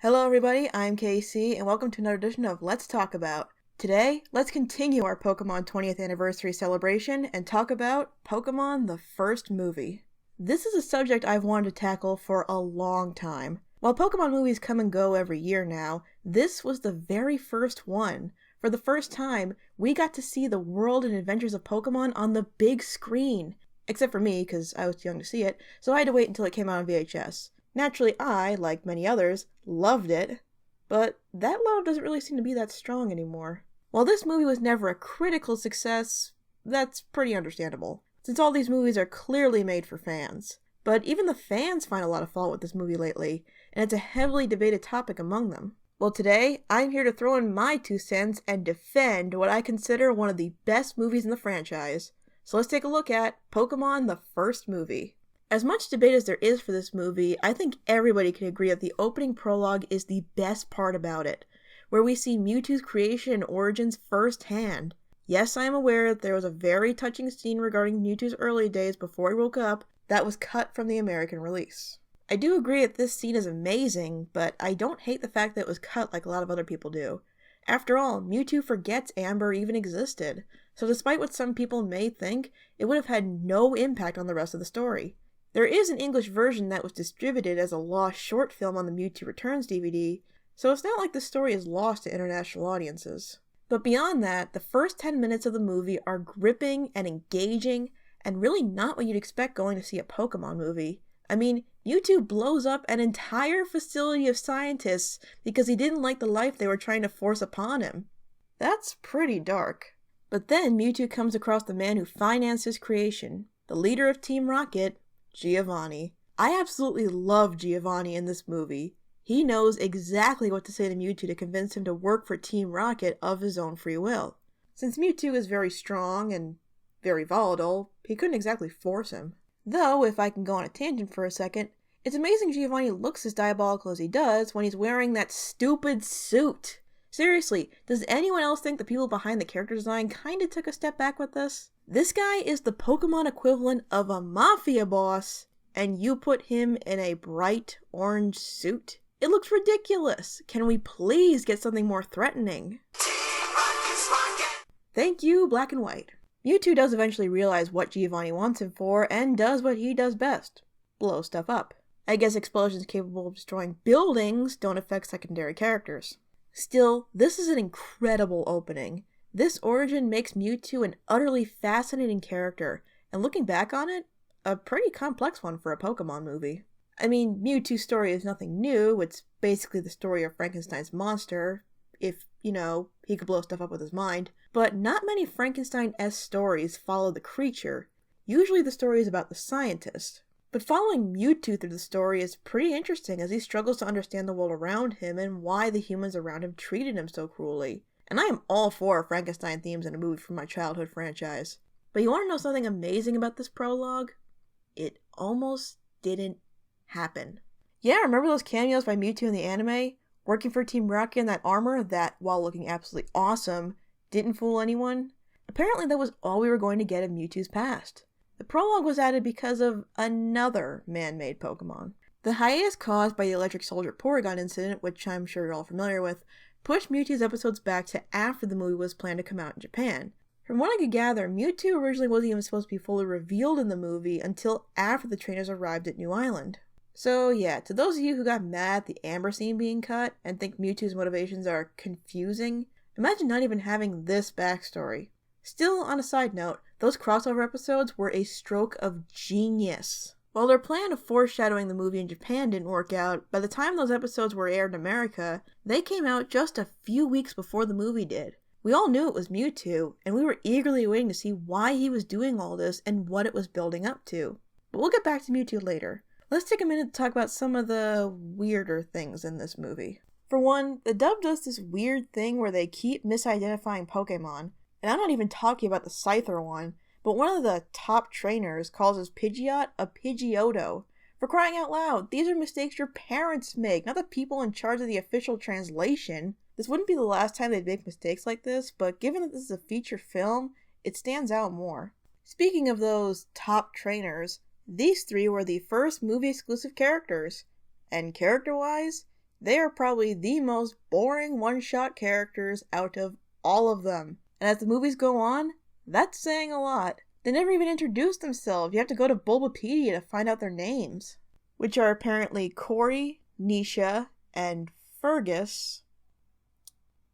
Hello everybody, I'm Casey, and welcome to another edition of Let's Talk About. Today, let's continue our Pokemon 20th anniversary celebration and talk about Pokemon the First Movie. This is a subject I've wanted to tackle for a long time. While Pokemon movies come and go every year now, this was the very first one. For the first time, we got to see the world and adventures of Pokemon on the big screen. Except for me, because I was too young to see it, so I had to wait until it came out on VHS. Naturally, I, like many others, loved it, but that love doesn't really seem to be that strong anymore. While this movie was never a critical success, that's pretty understandable, since all these movies are clearly made for fans. But even the fans find a lot of fault with this movie lately, and it's a heavily debated topic among them. Well, today, I'm here to throw in my 2 cents and defend what I consider one of the best movies in the franchise. So let's take a look at Pokémon the First Movie. As much debate as there is for this movie, I think everybody can agree that the opening prologue is the best part about it, where we see Mewtwo's creation and origins firsthand. Yes, I am aware that there was a very touching scene regarding Mewtwo's early days before he woke up that was cut from the American release. I do agree that this scene is amazing, but I don't hate the fact that it was cut like a lot of other people do. After all, Mewtwo forgets Amber even existed, so despite what some people may think, it would have had no impact on the rest of the story. There is an English version that was distributed as a lost short film on the Mewtwo Returns DVD, so it's not like the story is lost to international audiences. But beyond that, the first 10 minutes of the movie are gripping and engaging, and really not what you'd expect going to see a Pokemon movie. I mean, Mewtwo blows up an entire facility of scientists because he didn't like the life they were trying to force upon him. That's pretty dark. But then Mewtwo comes across the man who financed his creation, the leader of Team Rocket, Giovanni. I absolutely love Giovanni in this movie. He knows exactly what to say to Mewtwo to convince him to work for Team Rocket of his own free will. Since Mewtwo is very strong and very volatile, he couldn't exactly force him. Though, if I can go on a tangent for a second, it's amazing Giovanni looks as diabolical as he does when he's wearing that stupid suit. Seriously, does anyone else think the people behind the character design kinda took a step back with this? This guy is the Pokemon equivalent of a mafia boss, and you put him in a bright orange suit? It looks ridiculous. Can we please get something more threatening? Thank you, Black and White. Mewtwo does eventually realize what Giovanni wants him for, and does what he does best. Blow stuff up. I guess explosions capable of destroying buildings don't affect secondary characters. Still, this is an incredible opening. This origin makes Mewtwo an utterly fascinating character, and looking back on it, a pretty complex one for a Pokemon movie. I mean, Mewtwo's story is nothing new, it's basically the story of Frankenstein's monster, if, he could blow stuff up with his mind, but not many Frankenstein-esque stories follow the creature. Usually the story is about the scientist. But following Mewtwo through the story is pretty interesting as he struggles to understand the world around him and why the humans around him treated him so cruelly. And I am all for Frankenstein themes in a movie from my childhood franchise. But you want to know something amazing about this prologue? It almost didn't happen. Yeah, remember those cameos by Mewtwo in the anime? Working for Team Rocket in that armor that, while looking absolutely awesome, didn't fool anyone? Apparently that was all we were going to get of Mewtwo's past. The prologue was added because of another man-made Pokemon. The hiatus caused by the Electric Soldier Porygon incident, which I'm sure you're all familiar with, pushed Mewtwo's episodes back to after the movie was planned to come out in Japan. From what I could gather, Mewtwo originally wasn't even supposed to be fully revealed in the movie until after the trainers arrived at New Island. So yeah, to those of you who got mad at the Amber scene being cut and think Mewtwo's motivations are confusing, imagine not even having this backstory. Still, on a side note, those crossover episodes were a stroke of genius. While their plan of foreshadowing the movie in Japan didn't work out, by the time those episodes were aired in America, they came out just a few weeks before the movie did. We all knew it was Mewtwo, and we were eagerly waiting to see why he was doing all this and what it was building up to. But we'll get back to Mewtwo later. Let's take a minute to talk about some of the weirder things in this movie. For one, the dub does this weird thing where they keep misidentifying Pokemon, and I'm not even talking about the Scyther one, but one of the top trainers calls his Pidgeot a Pidgeotto. For crying out loud, these are mistakes your parents make, not the people in charge of the official translation. This wouldn't be the last time they'd make mistakes like this, but given that this is a feature film, it stands out more. Speaking of those top trainers, these 3 were the first movie-exclusive characters, and character-wise, They are probably the most boring one-shot characters out of all of them. And as the movies go on, that's saying a lot. They never even introduce themselves. You have to go to Bulbapedia to find out their names, which are apparently Corey, Nisha, and Fergus.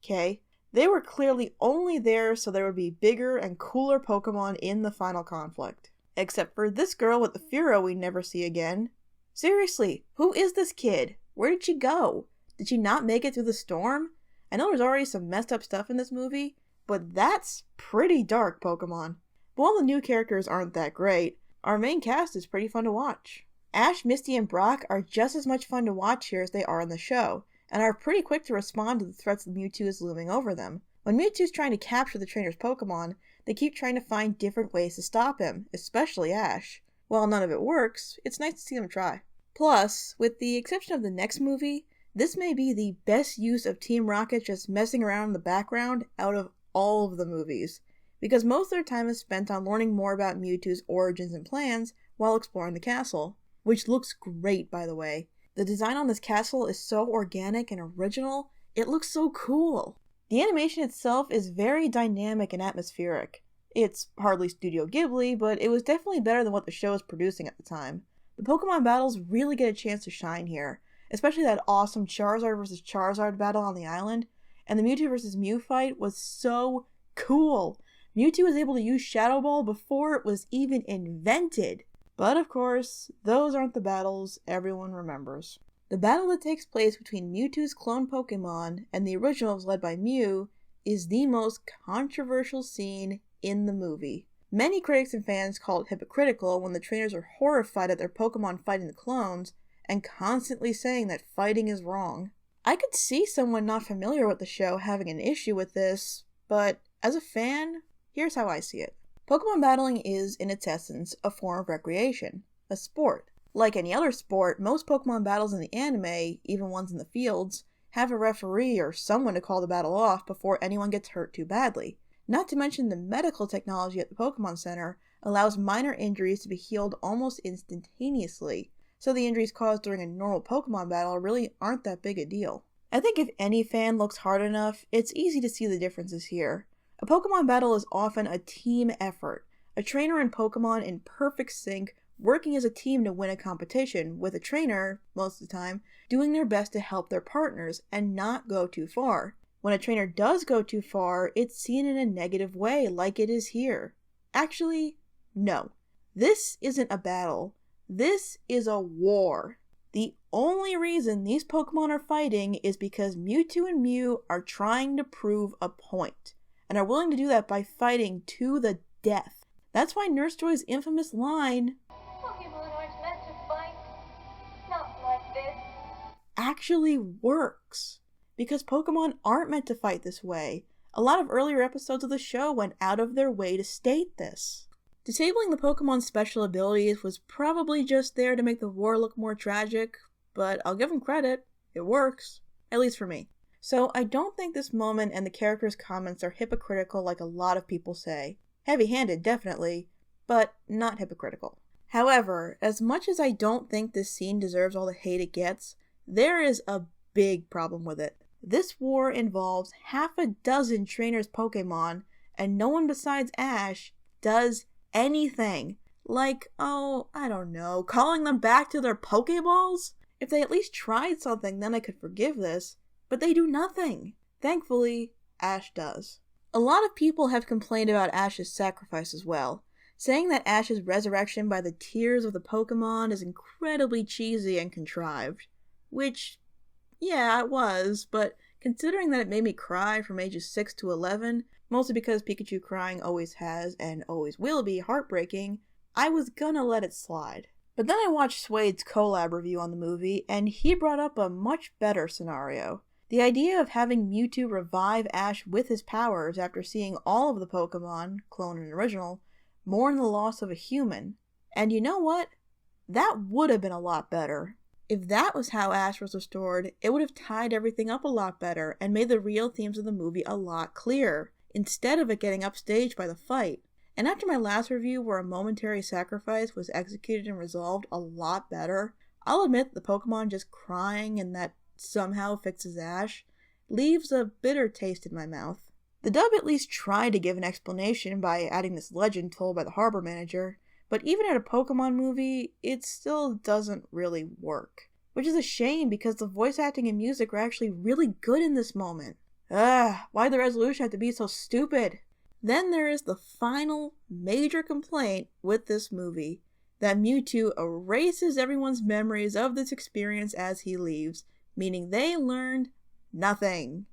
Okay, they were clearly only there so there would be bigger and cooler Pokemon in the final conflict. Except for this girl with the Furo we never see again. Seriously, who is this kid? Where did she go? Did she not make it through the storm? I know there's already some messed up stuff in this movie, but that's pretty dark Pokemon. But while the new characters aren't that great, our main cast is pretty fun to watch. Ash, Misty, and Brock are just as much fun to watch here as they are in the show, and are pretty quick to respond to the threats that Mewtwo is looming over them. When Mewtwo's trying to capture the trainer's Pokemon, they keep trying to find different ways to stop him, especially Ash. While none of it works, it's nice to see them try. Plus, with the exception of the next movie, this may be the best use of Team Rocket just messing around in the background out of all of the movies, because most of their time is spent on learning more about Mewtwo's origins and plans while exploring the castle, which looks great, by the way. The design on this castle is so organic and original, it looks so cool. The animation itself is very dynamic and atmospheric. It's hardly Studio Ghibli, but it was definitely better than what the show was producing at the time. The Pokemon battles really get a chance to shine here, especially that awesome Charizard vs. Charizard battle on the island, and the Mewtwo vs. Mew fight was so cool. Mewtwo was able to use Shadow Ball before it was even invented. But of course, those aren't the battles everyone remembers. The battle that takes place between Mewtwo's clone Pokemon and the originals led by Mew is the most controversial scene in the movie. Many critics and fans call it hypocritical when the trainers are horrified at their Pokemon fighting the clones and constantly saying that fighting is wrong. I could see someone not familiar with the show having an issue with this, but as a fan, here's how I see it. Pokemon battling is, in its essence, a form of recreation, a sport. Like any other sport, most Pokemon battles in the anime, even ones in the fields, have a referee or someone to call the battle off before anyone gets hurt too badly. Not to mention the medical technology at the Pokemon Center allows minor injuries to be healed almost instantaneously, so the injuries caused during a normal Pokemon battle really aren't that big a deal. I think if any fan looks hard enough, it's easy to see the differences here. A Pokemon battle is often a team effort, a trainer and Pokemon in perfect sync, working as a team to win a competition, with a trainer, most of the time, doing their best to help their partners and not go too far. When a trainer does go too far, it's seen in a negative way, like it is here. Actually, no. This isn't a battle. This is a war. The only reason these Pokemon are fighting is because Mewtwo and Mew are trying to prove a point, and are willing to do that by fighting to the death. That's why Nurse Joy's infamous line, "Pokemon aren't meant to fight. Not like this." actually works. Because Pokemon aren't meant to fight this way. A lot of earlier episodes of the show went out of their way to state this. Disabling the Pokemon's special abilities was probably just there to make the war look more tragic, but I'll give them credit, it works. At least for me. So I don't think this moment and the characters' comments are hypocritical like a lot of people say. Heavy-handed, definitely, but not hypocritical. However, as much as I don't think this scene deserves all the hate it gets, there is a big problem with it. This war involves half a dozen trainers' Pokemon, and no one besides Ash does anything. Like, I don't know, calling them back to their Pokeballs? If they at least tried something, then I could forgive this. But they do nothing. Thankfully, Ash does. A lot of people have complained about Ash's sacrifice as well, saying that Ash's resurrection by the tears of the Pokemon is incredibly cheesy and contrived. Which, yeah, it was, but considering that it made me cry from ages 6 to 11, mostly because Pikachu crying always has and always will be heartbreaking, I was gonna let it slide. But then I watched Suede's collab review on the movie, and he brought up a much better scenario. The idea of having Mewtwo revive Ash with his powers after seeing all of the Pokemon, clone and original, mourn the loss of a human. And you know what? That would have been a lot better. If that was how Ash was restored, it would have tied everything up a lot better and made the real themes of the movie a lot clearer, instead of it getting upstaged by the fight. And after my last review where a momentary sacrifice was executed and resolved a lot better, I'll admit the Pokemon just crying and that somehow fixes Ash leaves a bitter taste in my mouth. The dub at least tried to give an explanation by adding this legend told by the harbor manager, but even at a Pokemon movie, it still doesn't really work. Which is a shame because the voice acting and music are actually really good in this moment. Why'd the resolution have to be so stupid? Then there is the final major complaint with this movie, that Mewtwo erases everyone's memories of this experience as he leaves, meaning they learned nothing.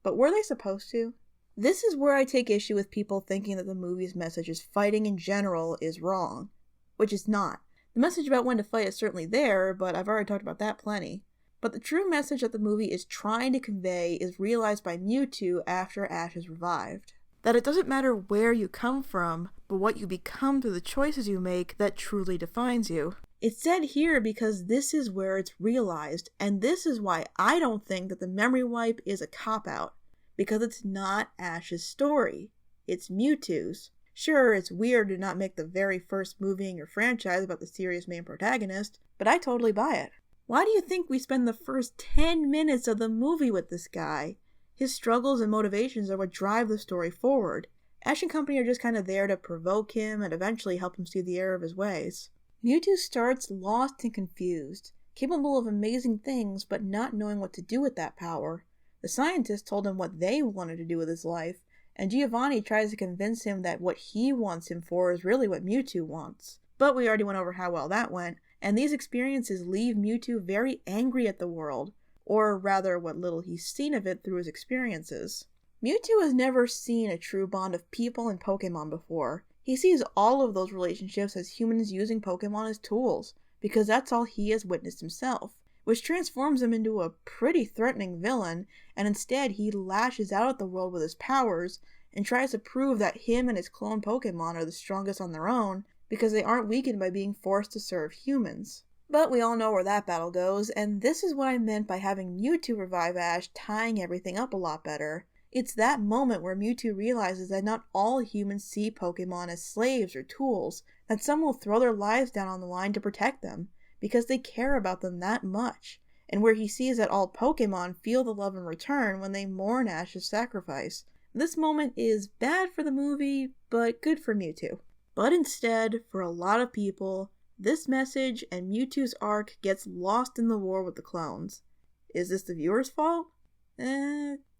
But were they supposed to? This is where I take issue with people thinking that the movie's message is fighting in general is wrong, which it's not. The message about when to fight is certainly there, but I've already talked about that plenty. But the true message that the movie is trying to convey is realized by Mewtwo after Ash is revived. That it doesn't matter where you come from, but what you become through the choices you make that truly defines you. It's said here because this is where it's realized, and this is why I don't think that the memory wipe is a cop-out. Because it's not Ash's story. It's Mewtwo's. Sure, it's weird to not make the very first movie in your franchise about the serious main protagonist, but I totally buy it. Why do you think we spend the first 10 minutes of the movie with this guy? His struggles and motivations are what drive the story forward. Ash and company are just kind of there to provoke him and eventually help him see the error of his ways. Mewtwo starts lost and confused, capable of amazing things but not knowing what to do with that power. The scientists told him what they wanted to do with his life, and Giovanni tries to convince him that what he wants him for is really what Mewtwo wants. But we already went over how well that went, and these experiences leave Mewtwo very angry at the world, or rather what little he's seen of it through his experiences. Mewtwo has never seen a true bond of people and Pokemon before. He sees all of those relationships as humans using Pokemon as tools, because that's all he has witnessed himself, which transforms him into a pretty threatening villain, and instead he lashes out at the world with his powers and tries to prove that him and his clone Pokemon are the strongest on their own because they aren't weakened by being forced to serve humans. But we all know where that battle goes, and this is what I meant by having Mewtwo revive Ash tying everything up a lot better. It's that moment where Mewtwo realizes that not all humans see Pokemon as slaves or tools, that some will throw their lives down on the line to protect them, because they care about them that much, and where he sees that all Pokemon feel the love in return when they mourn Ash's sacrifice. This moment is bad for the movie, but good for Mewtwo. But instead, for a lot of people, this message and Mewtwo's arc gets lost in the war with the clones. Is this the viewer's fault?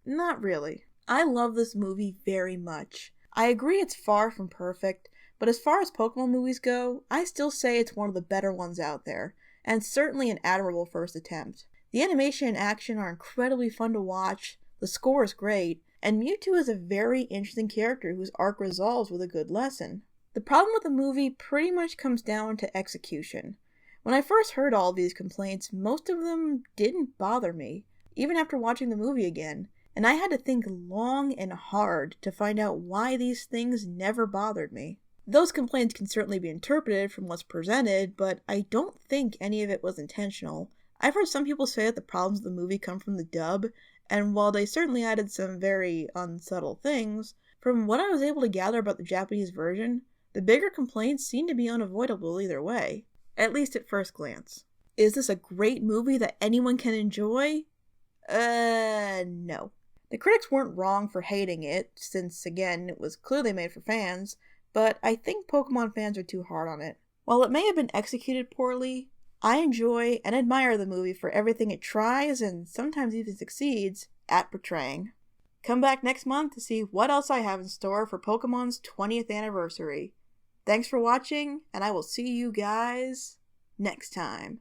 Not really. I love this movie very much. I agree it's far from perfect, but as far as Pokemon movies go, I still say it's one of the better ones out there, and certainly an admirable first attempt. The animation and action are incredibly fun to watch, the score is great, and Mewtwo is a very interesting character whose arc resolves with a good lesson. The problem with the movie pretty much comes down to execution. When I first heard all these complaints, most of them didn't bother me, even after watching the movie again, and I had to think long and hard to find out why these things never bothered me. Those complaints can certainly be interpreted from what's presented, but I don't think any of it was intentional. I've heard some people say that the problems of the movie come from the dub, and while they certainly added some very unsubtle things, from what I was able to gather about the Japanese version, the bigger complaints seem to be unavoidable either way, at least at first glance. Is this a great movie that anyone can enjoy? No. The critics weren't wrong for hating it, since again, it was clearly made for fans, but I think Pokemon fans are too hard on it. While it may have been executed poorly, I enjoy and admire the movie for everything it tries, and sometimes even succeeds, at portraying. Come back next month to see what else I have in store for Pokemon's 20th anniversary. Thanks for watching, and I will see you guys next time.